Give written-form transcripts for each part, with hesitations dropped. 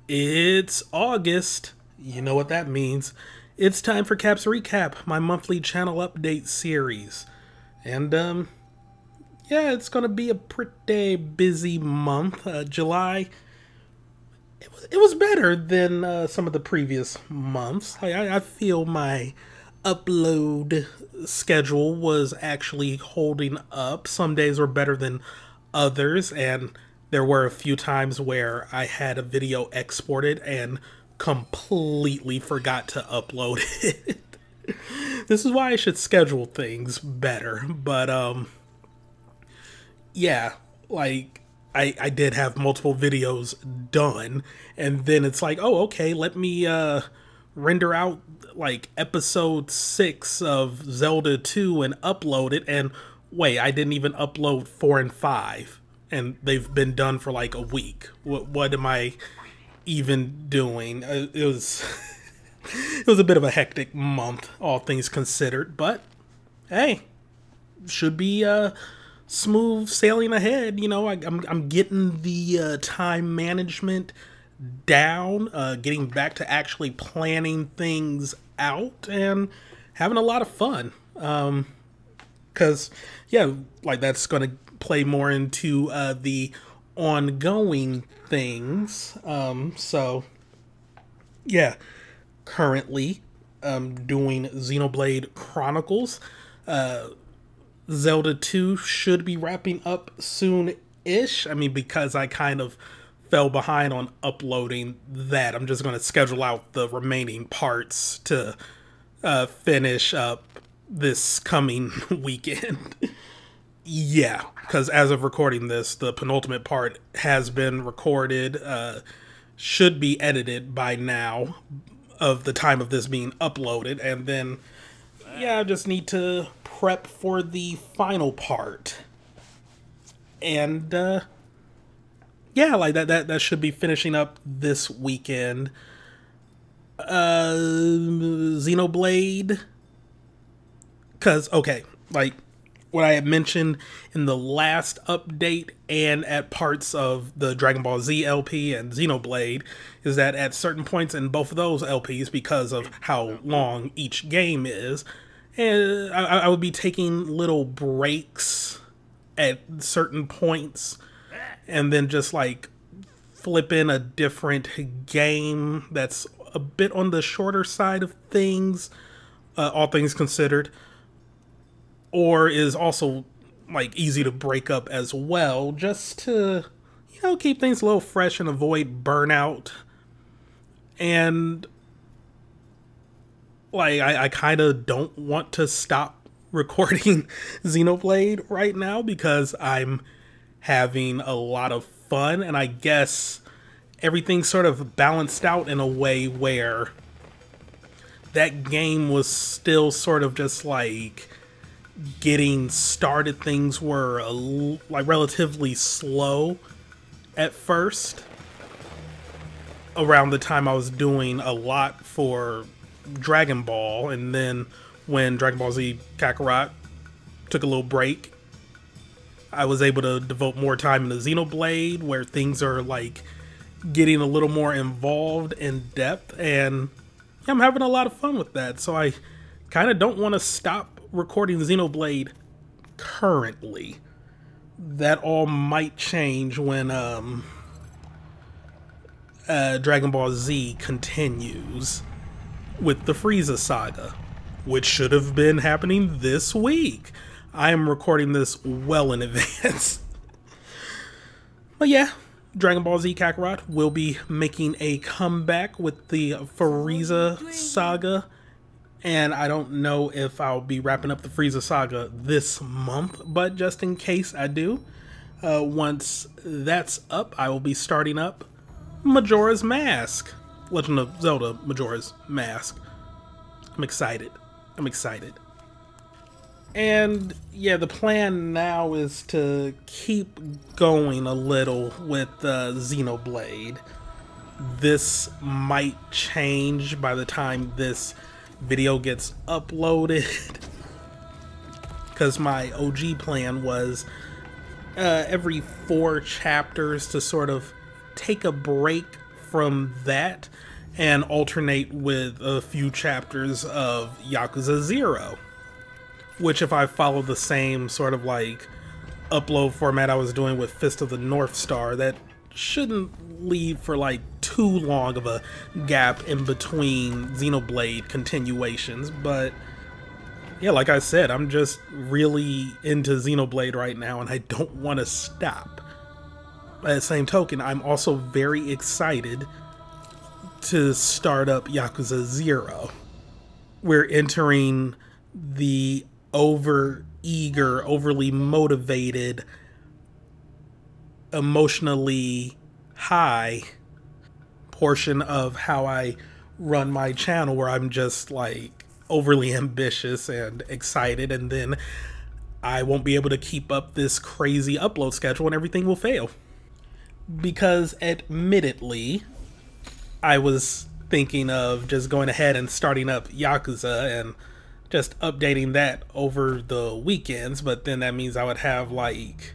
It's August. You know what that means. It's time for Cap's Recap, my monthly channel update series. And, yeah, it's gonna be a pretty busy month. July, it was better than some of the previous months. I feel my upload schedule was actually holding up. Some days were better than others, and there were a few times where I had a video exported and completely forgot to upload it. This is why I should schedule things better. But, yeah, like, I did have multiple videos done, and then it's like, oh, okay, let me, render out, like, episode 6 of Zelda 2 and upload it, and wait, I didn't even upload 4 and 5. And they've been done for like a week. What am I even doing? It was it was a bit of a hectic month, all things considered. But hey, should be smooth sailing ahead. You know, I'm getting the time management down, getting back to actually planning things out and having a lot of fun. 'Cause yeah, like that's gonna play more into the ongoing things. So yeah, currently doing Xenoblade Chronicles. Zelda 2 should be wrapping up soon-ish. I mean, because I kind of fell behind on uploading that, I'm just going to schedule out the remaining parts to finish up this coming weekend. Yeah, because as of recording this, the penultimate part has been recorded, should be edited by now of the time of this being uploaded, and then, yeah, I just need to prep for the final part. And, yeah, like that should be finishing up this weekend. Xenoblade, because, okay, like, what I had mentioned in the last update and at parts of the Dragon Ball Z LP and Xenoblade is that at certain points in both of those LPs, because of how long each game is, and I would be taking little breaks at certain points and then just like flip in a different game that's a bit on the shorter side of things, all things considered, or is also like easy to break up as well, just to, you know, keep things a little fresh and avoid burnout. And like I kind of don't want to stop recording Xenoblade right now because I'm having a lot of fun, and I guess everything's sort of balanced out in a way where that game was still sort of just like getting started. Things were like relatively slow at first, around the time I was doing a lot for Dragon Ball, and then when Dragon Ball Z Kakarot took a little break, I was able to devote more time into Xenoblade, where things are like getting a little more involved in depth, and yeah, I'm having a lot of fun with that. So I kind of don't want to stop recording Xenoblade currently. That all might change when Dragon Ball Z continues with the Frieza saga, which should have been happening this week. I am recording this well in advance. But yeah, Dragon Ball Z Kakarot will be making a comeback with the Frieza saga. And I don't know if I'll be wrapping up the Frieza saga this month, but just in case I do, once that's up, I will be starting up Majora's Mask. Legend of Zelda Majora's Mask. I'm excited. I'm excited. And yeah, the plan now is to keep going a little with Xenoblade. This might change by the time this video gets uploaded, because my OG plan was every 4 chapters to sort of take a break from that and alternate with a few chapters of Yakuza 0. Which, if I follow the same sort of like upload format I was doing with Fist of the North Star, that shouldn't leave for like too long of a gap in between Xenoblade continuations. But yeah, like I said, I'm just really into Xenoblade right now and I don't want to stop. By the same token, I'm also very excited to start up Yakuza 0. We're entering the over-eager, overly motivated, emotionally high portion of how I run my channel, where I'm just like overly ambitious and excited, and then I won't be able to keep up this crazy upload schedule and everything will fail. Because admittedly, I was thinking of just going ahead and starting up Yakuza and just updating that over the weekends, but then that means I would have like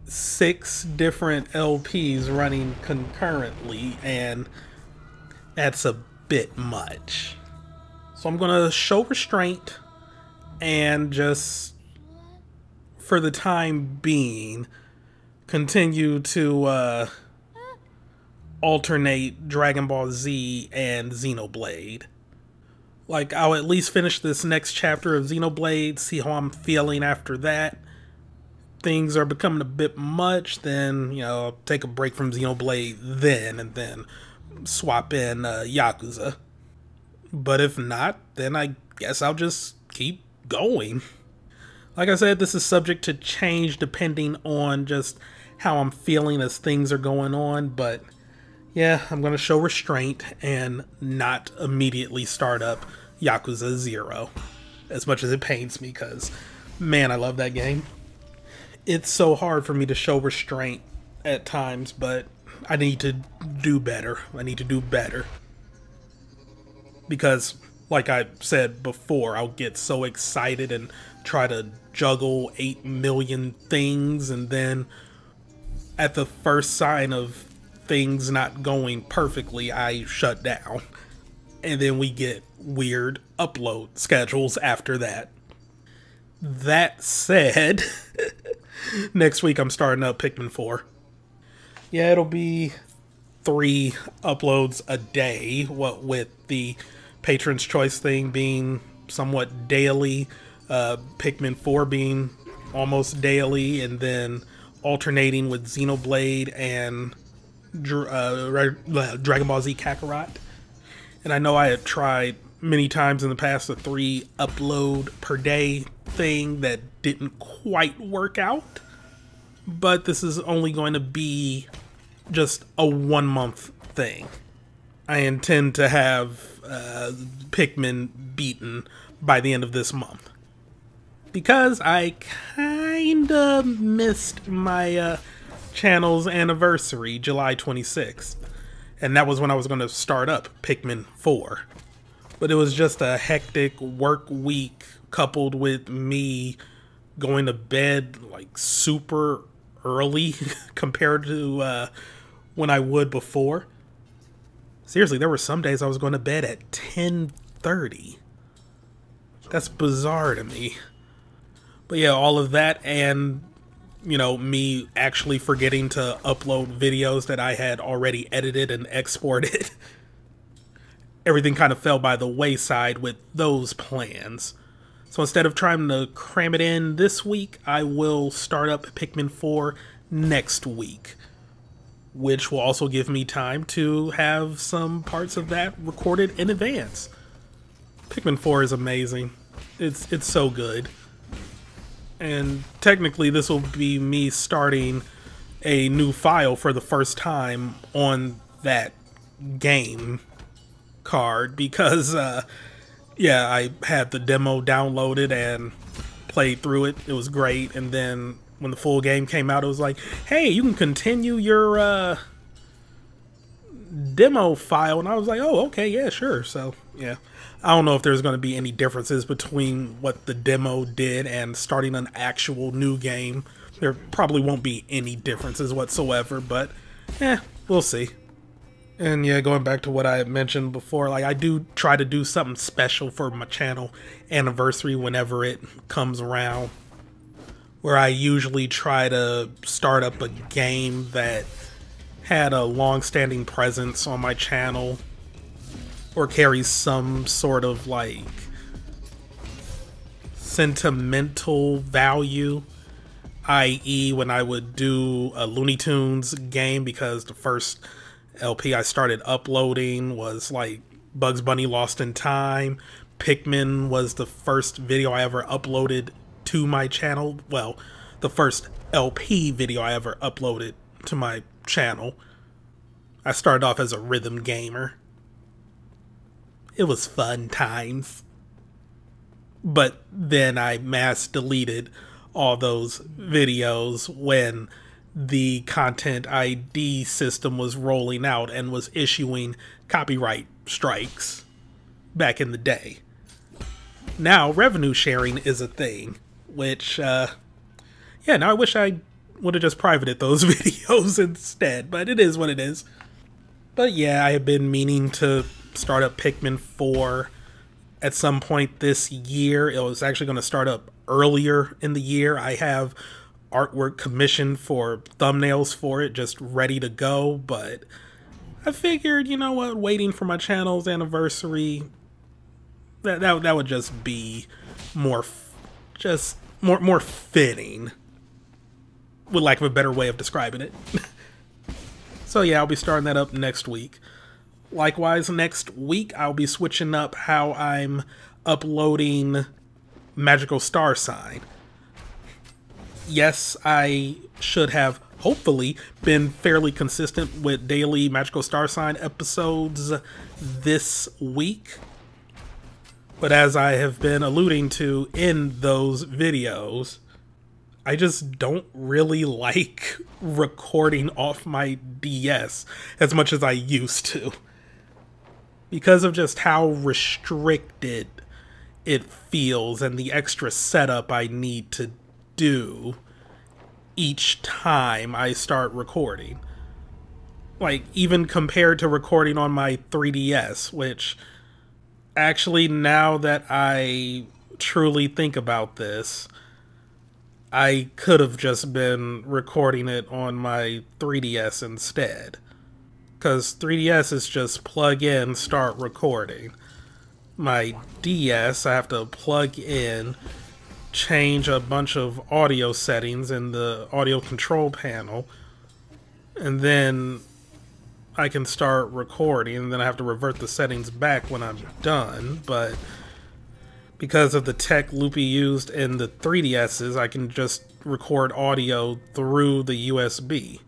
6 different LPs running concurrently, and that's a bit much. So I'm gonna show restraint and just, for the time being, continue to alternate Dragon Ball Z and Xenoblade. Like, I'll at least finish this next chapter of Xenoblade, see how I'm feeling after that. Things are becoming a bit much, then, you know, I'll take a break from Xenoblade then, and then swap in Yakuza. But if not, then I guess I'll just keep going. Like I said, this is subject to change depending on just how I'm feeling as things are going on, but yeah, I'm going to show restraint and not immediately start up Yakuza 0. As much as it pains me, because, man, I love that game. It's so hard for me to show restraint at times, but I need to do better. I need to do better. Because, like I said before, I'll get so excited and try to juggle 8 million things, and then at the first sign of things not going perfectly, I shut down. And then we get weird upload schedules after that. That said, next week I'm starting up Pikmin 4. Yeah, it'll be 3 uploads a day, what with the Patron's Choice thing being somewhat daily, Pikmin 4 being almost daily, and then alternating with Xenoblade and Dragon Ball Z Kakarot. And I know I had tried many times in the past a 3 upload per day thing that didn't quite work out, but this is only going to be just a 1-month thing. I intend to have Pikmin beaten by the end of this month, because I kinda missed my channel's anniversary, July 26th. And that was when I was going to start up Pikmin 4. But it was just a hectic work week, coupled with me going to bed like super early compared to when I would before. Seriously, there were some days I was going to bed at 10:30. That's bizarre to me. But yeah, all of that, and you know, me actually forgetting to upload videos that I had already edited and exported. Everything kind of fell by the wayside with those plans. So instead of trying to cram it in this week, I will start up Pikmin 4 next week, which will also give me time to have some parts of that recorded in advance. Pikmin 4 is amazing. It's so good. And technically this will be me starting a new file for the first time on that game card, because yeah, I had the demo downloaded and played through it. It was great. And then when the full game came out, it was like, hey, you can continue your demo file. And I was like, oh, okay, yeah, sure. So yeah, I don't know if there's going to be any differences between what the demo did and starting an actual new game. There probably won't be any differences whatsoever, but we'll see. And yeah, going back to what I had mentioned before, like I do try to do something special for my channel anniversary whenever it comes around, where I usually try to start up a game that had a long-standing presence on my channel or carries some sort of like sentimental value, i.e. when I would do a Looney Tunes game, because the first LP I started uploading was like Bugs Bunny Lost in Time. Pikmin was the first video I ever uploaded to my channel. Well, the first LP video I ever uploaded to my channel. I started off as a rhythm gamer. It was fun times. But then I mass deleted all those videos when the content ID system was rolling out and was issuing copyright strikes back in the day. Now revenue sharing is a thing, which yeah, now I wish I would have just privated those videos instead, but it is what it is. But yeah, I have been meaning to start up Pikmin 4 at some point this year. It was actually going to start up earlier in the year. I have artwork commissioned for thumbnails for it, just ready to go, but I figured, you know what, waiting for my channel's anniversary, that would just be more fitting, with lack of a better way of describing it. So yeah, I'll be starting that up next week. Likewise, next week I'll be switching up how I'm uploading Magical Star Sign. Yes, I should have hopefully been fairly consistent with daily Magical Star Sign episodes this week. But as I have been alluding to in those videos, I just don't really like recording off my DS as much as I used to, because of just how restricted it feels and the extra setup I need to do each time I start recording. Like, even compared to recording on my 3DS, which actually, now that I truly think about this, I could have just been recording it on my 3DS instead. Because 3DS is just plug in, start recording. My DS, I have to plug in, change a bunch of audio settings in the audio control panel, and then I can start recording, and then I have to revert the settings back when I'm done. But because of the tech Loopy used in the 3DSs, I can just record audio through the USB.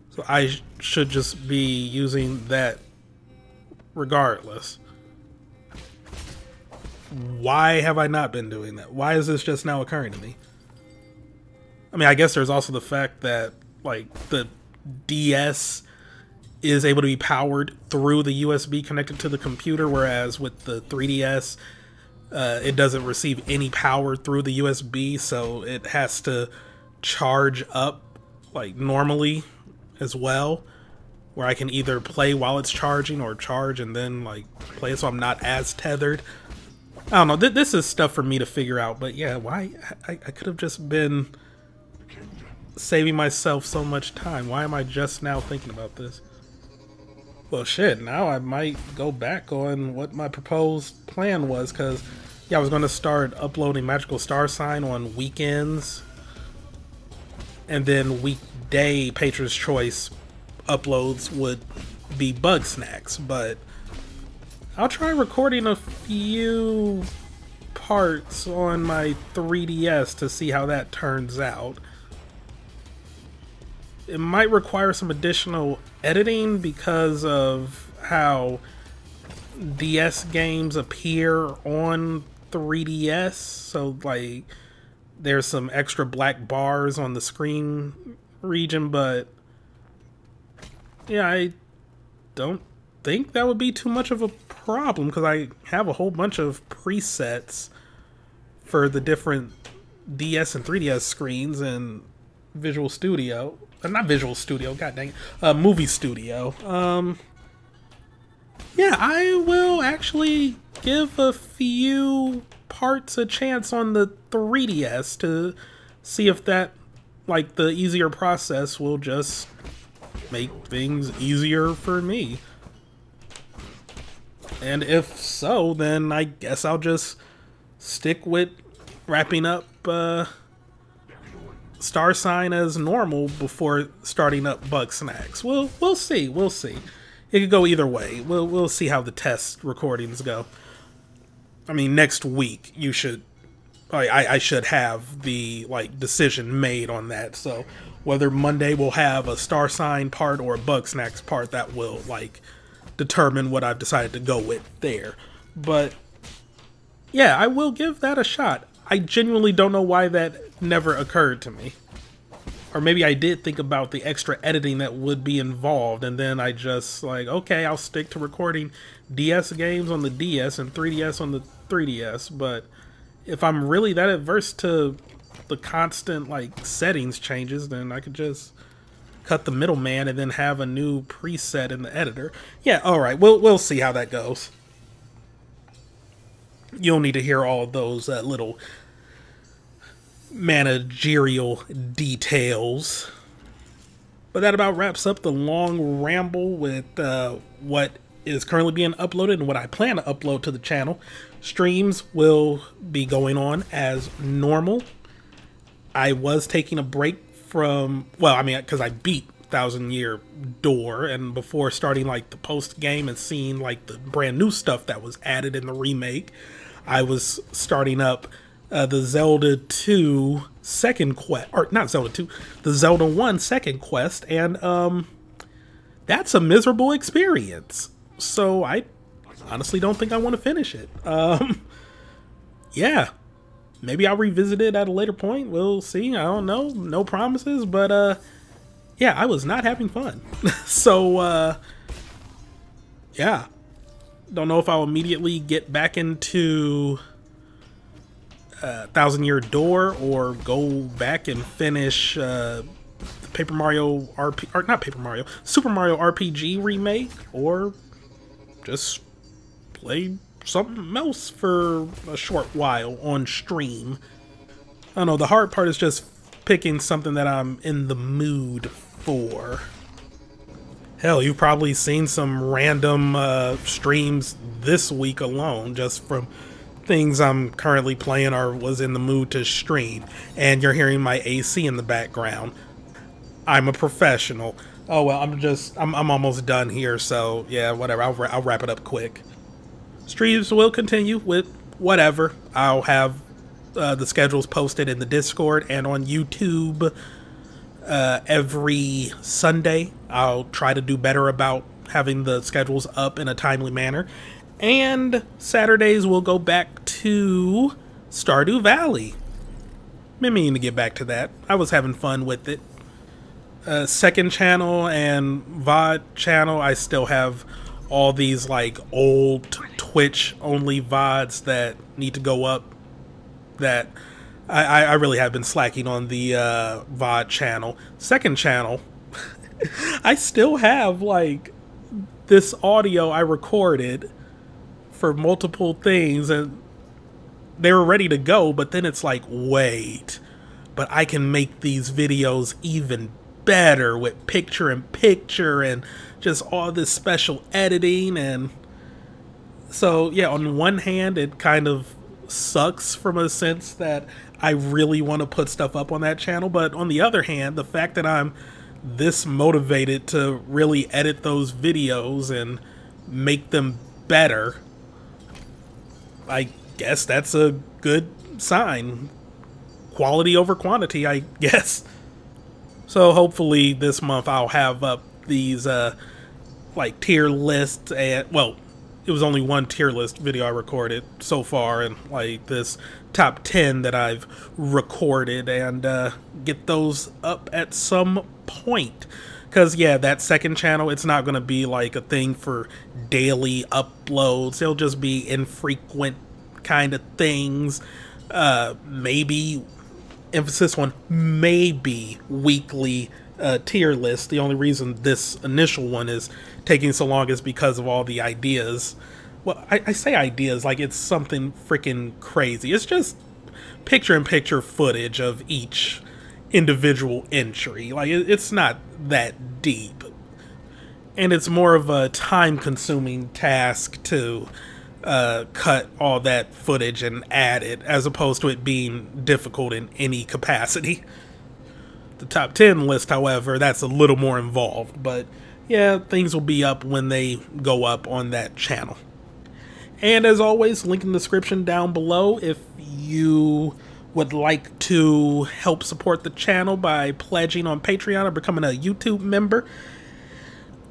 So I should just be using that regardless. Why have I not been doing that? Why is this just now occurring to me? I mean, I guess there's also the fact that, like, the DS is able to be powered through the USB connected to the computer, whereas with the 3DS, it doesn't receive any power through the USB, so it has to charge up, like, normally as well, where I can either play while it's charging or charge and then, like, play, so I'm not as tethered. I don't know, this is stuff for me to figure out, but yeah, why? I could have just been saving myself so much time. Why am I just now thinking about this? Well, shit, now I might go back on what my proposed plan was, because, yeah, I was going to start uploading Magical Star Sign on weekends, and then weekday Patron's Choice uploads would be Bug Snacks, but I'll try recording a few parts on my 3DS to see how that turns out. It might require some additional editing because of how DS games appear on 3DS, so like there's some extra black bars on the screen region, but yeah, I don't think that would be too much of a problem because I have a whole bunch of presets for the different DS and 3DS screens in Visual Studio. not Visual Studio, god dang it, movie studio. Yeah, I will actually give a few parts a chance on the 3DS to see if that, like, the easier process will just make things easier for me. And if so, then I guess I'll just stick with wrapping up Star Sign as normal before starting up Bug Snacks. We'll see. We'll see. It could go either way. We'll see how the test recordings go. I mean, next week you should. I should have the decision made on that. So whether Monday will have a Star Sign part or a Bug Snacks part, that will determine what I've decided to go with there. But yeah, I will give that a shot. I genuinely don't know why that never occurred to me. Or maybe I did think about the extra editing that would be involved, and then I just okay, I'll stick to recording DS games on the DS and 3DS on the 3DS. But if I'm really that averse to the constant settings changes, then I could just cut the middleman and then have a new preset in the editor. Yeah, alright, we'll see how that goes. You'll need to hear all those little managerial details. But that about wraps up the long ramble with what is currently being uploaded and what I plan to upload to the channel. Streams will be going on as normal. I was taking a break from, well, I mean, because I beat Thousand Year Door, and before starting the post game and seeing the brand new stuff that was added in the remake, I was starting up the Zelda 2 second quest, or not Zelda 2, the Zelda 1 second quest, and that's a miserable experience. So I honestly don't think I want to finish it. Yeah, maybe I'll revisit it at a later point. We'll see. I don't know. No promises, but yeah, I was not having fun. So yeah, don't know if I'll immediately get back into Thousand Year Door or go back and finish Super Mario RPG remake, or just play something else for a short while on stream. I don't know, the hard part is just picking something that I'm in the mood for. Hell, you've probably seen some random streams this week alone just from things I'm currently playing or was in the mood to stream. And you're hearing my AC in the background. I'm a professional. Oh well, I'm almost done here, so yeah, whatever. I'll wrap it up quick. Streams will continue with whatever. I'll have the schedules posted in the Discord and on YouTube every Sunday. I'll try to do better about having the schedules up in a timely manner. And Saturdays we'll go back to Stardew Valley. Been meaning to get back to that. I was having fun with it. Second channel and VOD channel, I still have all these old Twitch only VODs that need to go up, that I really have been slacking on the VOD channel. Second channel, I still have this audio I recorded for multiple things, and they were ready to go, but then it's wait, but I can make these videos even better with picture-in-picture and just all this special editing. And so yeah, on one hand it kind of sucks from a sense that I really want to put stuff up on that channel, but on the other hand, the fact that I'm this motivated to really edit those videos and make them better, I guess that's a good sign. Quality over quantity, I guess. So hopefully this month I'll have up these tier lists, and well, it was only one tier list video I recorded so far, and this top 10 that I've recorded, and get those up at some point. Because yeah, that second channel, it's not going to be a thing for daily uploads. It'll just be infrequent kind of things. Maybe, emphasis on maybe, weekly tier list. The only reason this initial one is taking so long is because of all the ideas. Well, I say ideas like it's something freaking crazy. It's just picture-in-picture footage of each individual entry. Like, it's not that deep. And it's more of a time-consuming task to cut all that footage and add it, as opposed to it being difficult in any capacity. The top 10 list, however, that's a little more involved. But yeah, things will be up when they go up on that channel. And as always, link in the description down below if you would like to help support the channel by pledging on Patreon or becoming a YouTube member.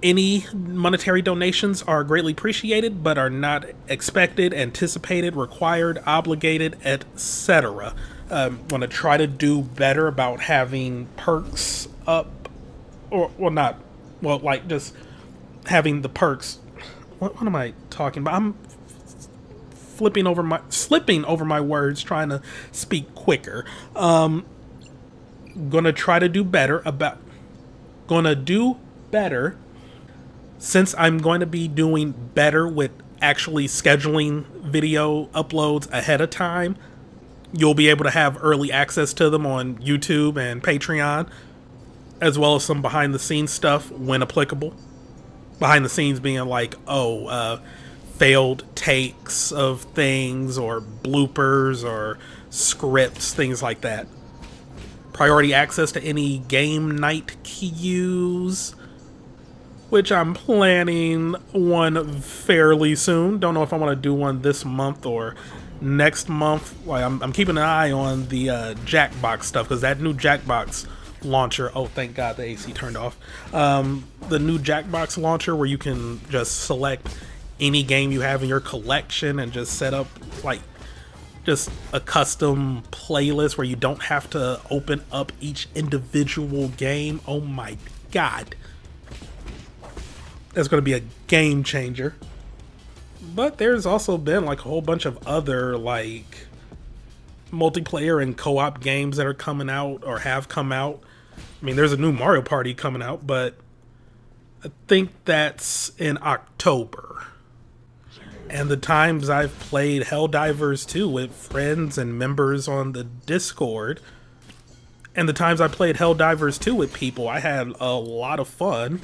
Any monetary donations are greatly appreciated, but are not expected, anticipated, required, obligated, etc. I'm going to try to do better about having perks up, or, well, not, well, like, just having the perks. What am I talking about? I'm slipping over my words, trying to speak quicker. Gonna try to do better since I'm going to be doing better with actually scheduling video uploads ahead of time. You'll be able to have early access to them on YouTube and Patreon, as well as some behind the scenes stuff when applicable. Behind the scenes being like, failed takes of things, or bloopers, or scripts, things like that. Priority access to any game night queues, which I'm planning one fairly soon. Don't know if I want to do one this month or next month. Like, I'm keeping an eye on the Jackbox stuff, because that new Jackbox launcher, oh thank god the AC turned off, the new Jackbox launcher where you can just select any game you have in your collection and just set up like just a custom playlist where you don't have to open up each individual game. Oh my god, that's going to be a game changer. But there's also been like a whole bunch of other like multiplayer and co-op games that are coming out or have come out. I mean, there's a new Mario Party coming out, but I think that's in October. And the times I've played Helldivers 2 with friends and members on the Discord, and the times I played Helldivers 2 with people, I had a lot of fun.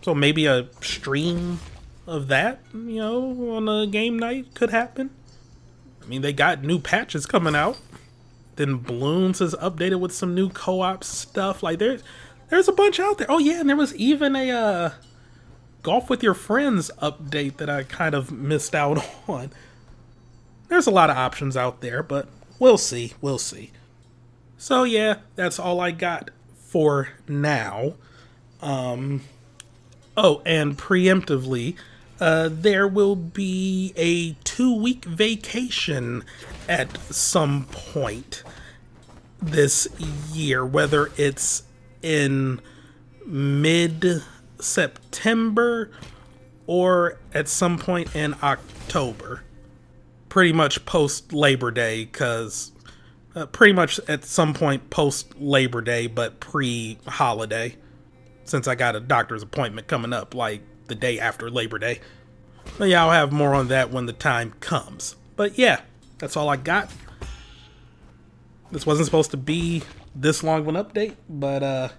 So maybe a stream of that, you know, on a game night could happen. I mean, they got new patches coming out. Then Bloons is updated with some new co-op stuff. Like, there's a bunch out there. Oh yeah, and there was even a Golf with Your Friends update that I kind of missed out on. There's a lot of options out there, but we'll see. We'll see. So yeah, that's all I got for now. Oh, and preemptively, there will be a 2-week vacation at some point this year, whether it's in mid-September or at some point in October. Pretty much post-Labor Day, because pretty much at some point post-Labor Day, but pre-holiday, since I got a doctor's appointment coming up like the day after Labor Day. But yeah, I'll have more on that when the time comes. But yeah, that's all I got. This wasn't supposed to be this long of an update, but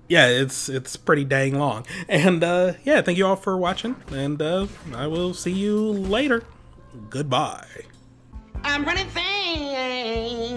yeah, it's pretty dang long. And yeah, thank you all for watching, and I will see you later. Goodbye. I'm running things.